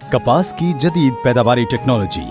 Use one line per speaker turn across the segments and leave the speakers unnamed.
कपास की जदीद पैदावारी टेक्नोलॉजी।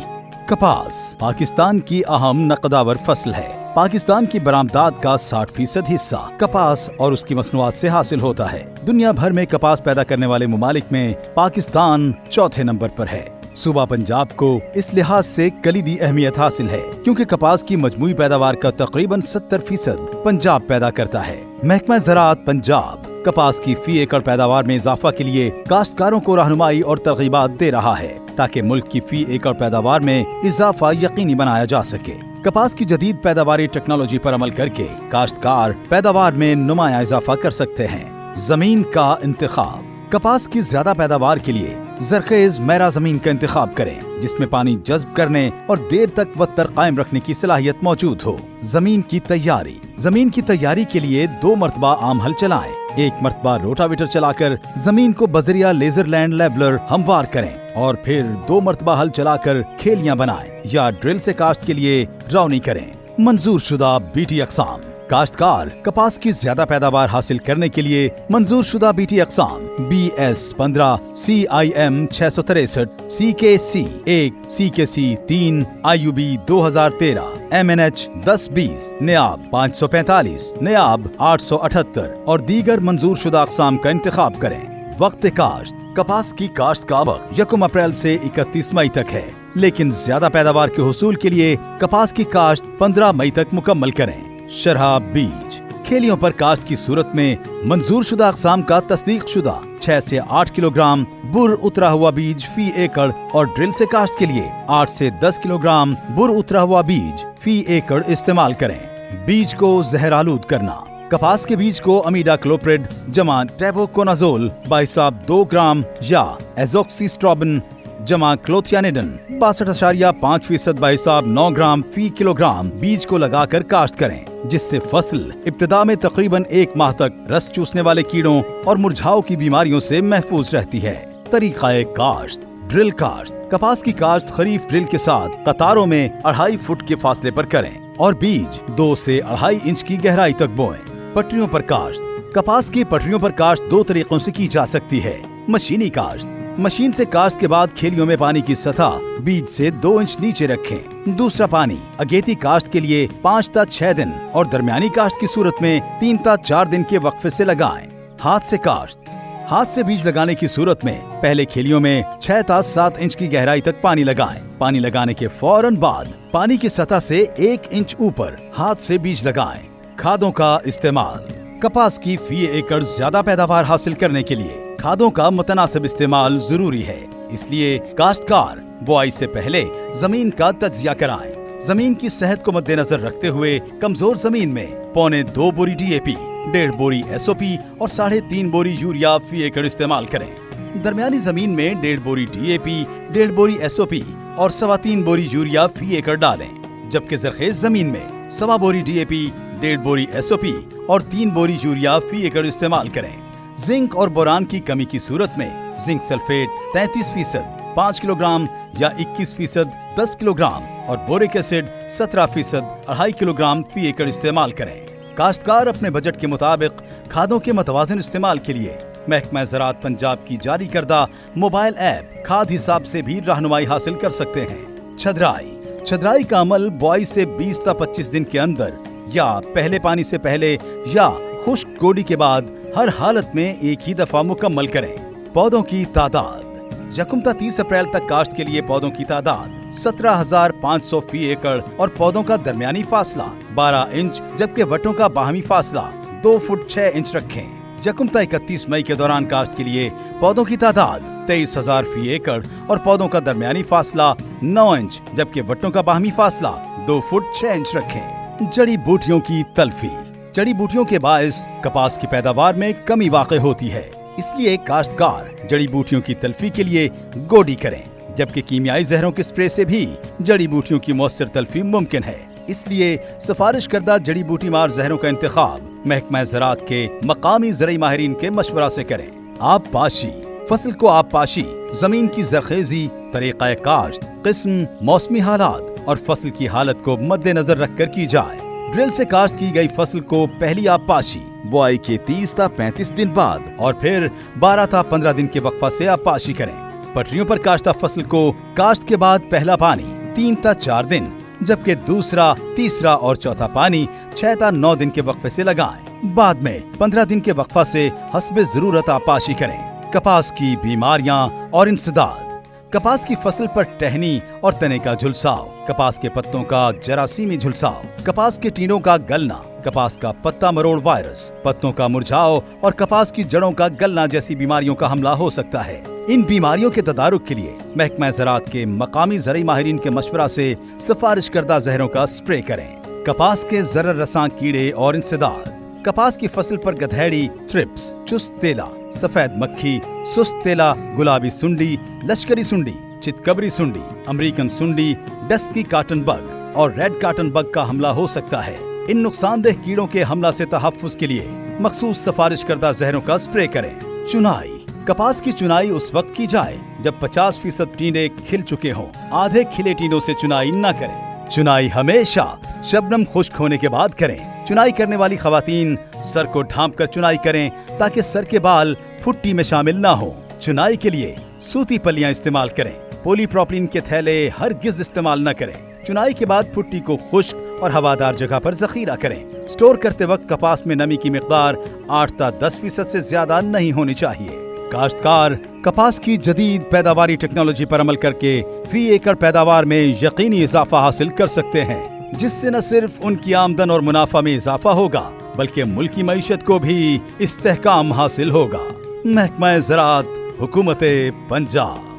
कपास पाकिस्तान की अहम नकदावर फसल है। पाकिस्तान की बरामदात का 60% हिस्सा कपास और उसकी मसनूआत से हासिल होता है। दुनिया भर में कपास पैदा करने वाले मुमालिक में पाकिस्तान चौथे नंबर पर है। सूबा पंजाब को इस लिहाज से कलीदी अहमियत हासिल है क्योंकि कपास की मजमूई पैदावार का तकरीबन 70% पंजाब पैदा करता है। महकमा ज़राअत पंजाब कपास की फी एकड़ पैदावार में इजाफा के लिए काश्तकारों को रहनुमाई और तरगीबात दे रहा है ताकि मुल्क की फी एकड़ पैदावार में इजाफा यकीनी बनाया जा सके। कपास की जदीद पैदावारी टेक्नोलॉजी पर अमल करके काश्तकार पैदावार में नुमाया इजाफा कर सकते हैं। जमीन का इंतखाब। कपास की ज्यादा पैदावार के लिए जरखेज मैरा जमीन का इंतखाब करें जिसमें पानी जज्ब करने और देर तक वत्तर कायम रखने की सलाहियत मौजूद हो। जमीन की तैयारी। जमीन की तैयारी के लिए 2 मरतबा आम हल चलाएं। 1 मरतबा रोटावेटर चलाकर जमीन को बजरिया लेजर लैंड लेवलर हमवार करें और फिर 2 मरतबा हल चलाकर खेलियां बनाएं या ड्रिल से काश्त के लिए रौनी करें। मंजूर शुदा बीटी अक़साम। काश्तकार कपास की ज्यादा पैदावार हासिल करने के लिए मंजूर शुदा BT अक़साम BS-15, CIM 663, CKC 1, CKC 3, IUB 2013, MNH 1020, NAB 545, NAB 878 और दीगर मंजूर शुदा अक़साम का इंतखाब करें। वक्त काश्त। कपास की काश्त का वक्त 1 अप्रैल से 31 मई तक है, लेकिन ज्यादा पैदावार के हुसूल के लिए कपास की काश्त 15 मई तक मुकम्मल करें। शरहा बीज। खेलियों पर काश्त की सूरत में मंजूर शुदा अक़साम का तस्दीक शुदा 6 से 8 किलोग्राम बुर उतरा हुआ बीज फी एकड़ और ड्रिल से काश्त के लिए 8 से 10 किलोग्राम बुर उतरा हुआ बीज फी एकड़ इस्तेमाल करें। बीज को जहरालूद करना। कपास के बीज को अमीडा क्लोप्रिड जमा टेबोकोनाजोल बाइसाब 2 ग्राम या एजोक्सिस्ट्रोबिन जमा क्लोथियानिडन 62.5% बाइसाब 9 ग्राम फी किलोग्राम बीज को लगाकर काश्त करें जिससे फसल इब्तिदा में तकरीबन 1 माह तक रस चूसने वाले कीड़ों और मुरझाओं की बीमारियों से महफूज रहती है। तरीक़ाए काश्त। ड्रिल काश्त। कपास की काश्त खरीफ ड्रिल के साथ कतारों में 2.5 फुट के फासले पर करें और बीज 2 से 2.5 इंच की गहराई तक बोएं। पटरियों पर काश्त। कपास की पटरियों पर काश्त 2 तरीकों से की जा सकती है। मशीनी काश्त। मशीन से काश्त के बाद खेलियों में पानी की सतह बीज से 2 इंच नीचे रखें। दूसरा पानी अगेती काश्त के लिए 5 से 6 दिन और दरमियानी काश्त की सूरत में 3 से 4 दिन के वक्फे से लगाएं। हाथ से काश्त। हाथ से बीज लगाने की सूरत में पहले खेलियों में 6 से 7 इंच की गहराई तक पानी लगाएं। पानी लगाने के फौरन बाद पानी की सतह से 1 इंच ऊपर हाथ से बीज लगाएं। खादों का इस्तेमाल। कपास की फी एकड़ ज्यादा पैदावार हासिल करने के लिए खादों का मुतनासिब इस्तेमाल जरूरी है, इसलिए काश्तकार बुआई से पहले जमीन का तज्जिया कराएं। जमीन की सेहत को मद्देनजर रखते हुए कमजोर जमीन में 2.25 बोरी DAP, 1.5 बोरी SOP और 3.5 बोरी यूरिया फी एकड़ इस्तेमाल करें। दरमियानी जमीन में 1.5 बोरी DAP, 1.5 बोरी SOP और 3.25 बोरी यूरिया फी एकड़ डालें, जबकि जरखेज जमीन में 1.25 बोरी DAP, 1.5 बोरी SOP और 3 बोरी यूरिया फी एकड़ इस्तेमाल करें। जिंक और बोरान की कमी की सूरत में जिंक सल्फेट 33% 5 किलोग्राम या 21% 10 किलोग्राम और बोरिक एसिड 17% 2.5 किलोग्राम फी एकड़ इस्तेमाल करें। काश्तकार अपने बजट के मुताबिक खादों के मुतवाज़िन इस्तेमाल के लिए महकमा ज़राअत पंजाब की जारी करदा मोबाइल ऐप खाद हिसाब से भी रहनुमाई हासिल कर सकते हैं। छदराई। छदराई का अमल बुआई से 20 से 25 दिन के अंदर या पहले पानी से पहले या खुश्क गोडी के बाद हर हालत में एक ही दफा मुकम्मल करें। पौधों की तादाद। 1 से 30 अप्रैल तक काश्त के लिए पौधों की तादाद 17,500 फी एकड़ और पौधों का दरमियानी फासला 12 इंच जबकि वटों का बाहमी फासला 2 फुट 6 इंच रखें। 1 से 31 मई के दौरान काश्त के लिए पौधों की तादाद 23,000 फी एकड़ और पौधों का दरमियानी फासला 9 इंच जबकि वटों का बाहमी फासला 2 फुट 6 इंच रखें। जड़ी बूटियों की तलफी। जड़ी बूटियों के बायस कपास की पैदावार में कमी वाक़ई होती है, इसलिए काश्तकार जड़ी बूटियों की तलफी के लिए गोडी करें, जबकि कीमियाई जहरों के स्प्रे से भी जड़ी बूटियों की मौसर तलफी मुमकिन है। इसलिए सिफारिश करदा जड़ी बूटी मार जहरों का इंतखाब महकमा ज़राअत के मकामी ज़रई माहिरीन के मशवरा से करें। आब पाशी। फसल को आब पाशी जमीन की जरखेजी, तरीक़ाए काश्त, किस्म, मौसमी हालात और फसल की हालत को मद्देनजर रखकर की जाए। ड्रिल से काश्त की गई फसल को पहली आब पाशी बुआई के 30 से 35 दिन बाद और फिर 12 से 15 दिन के वक्फा से आब पाशी करें। पटरियों पर काश्ता फसल को काश्त के बाद पहला पानी 3 ता 4 दिन, जबकि दूसरा, तीसरा और चौथा पानी 6 ता 9 दिन के वक्फे से लगाएं। बाद में 15 दिन के वक्फा से हस्बे जरूरत आपाशी करें। कपास की बीमारियां और इंसदाद। कपास की फसल पर टहनी और तने का झुलसाव, कपास के पत्तों का जरासीमी झुलसाव, कपास के टीनों का गलना, कपास का पत्ता मरोड़ वायरस, पत्तों का मुरझाव और कपास की जड़ों का गलना जैसी बीमारियों का हमला हो सकता है। इन बीमारियों के तदारुक के लिए महकमा ज़राअत के मकामी ज़रई माहिरीन के मशवरा से सिफारिश करदा जहरों का स्प्रे करें। कपास के ज़रर रसां कीड़े और इंसदाद। कपास की फसल पर गधेड़ी, थ्रिप्स, चुस्त तेला, सफेद मक्खी, सुस्त तेला, गुलाबी सुंडी, लश्करी सुंडी, चितकबरी सुंडी, अमेरिकन सुंडी, डस्की काटन बग और रेड काटन बग का हमला हो सकता है। इन नुकसानदेह कीड़ों के हमला से तहफ़्फ़ुज़ के लिए मखसूस सिफारिश करदा जहरों का स्प्रे करें। चुनाई। कपास की चुनाई उस वक्त की जाए जब 50% टीने खिल चुके हों। आधे खिले टीनों से चुनाई न करें। चुनाई हमेशा शबनम खुश्क होने के बाद करें। चुनाई करने वाली खवातीन सर को ढांप कर चुनाई करें ताकि सर के बाल फुट्टी में शामिल ना हो। चुनाई के लिए सूती पल्लियां इस्तेमाल करें। पॉलीप्रोपिलीन के थैले हरगिज इस्तेमाल न करें। चुनाई के बाद फुट्टी को खुश्क और हवादार जगह पर जखीरा करें। स्टोर करते वक्त कपास में नमी की मिकदार 8 ता 10% से ज्यादा नहीं होनी चाहिए। काश्तकार कपास की जदीद पैदावारी टेक्नोलॉजी पर अमल करके फी एकड़ पैदावार में यकीनी इजाफा हासिल कर सकते हैं, जिससे न सिर्फ उनकी आमदन और मुनाफा में इजाफा होगा बल्कि मुल्क की मईशत को भी इस्तेहकाम हासिल होगा। महकमा ज़राअत, हुकूमत पंजाब।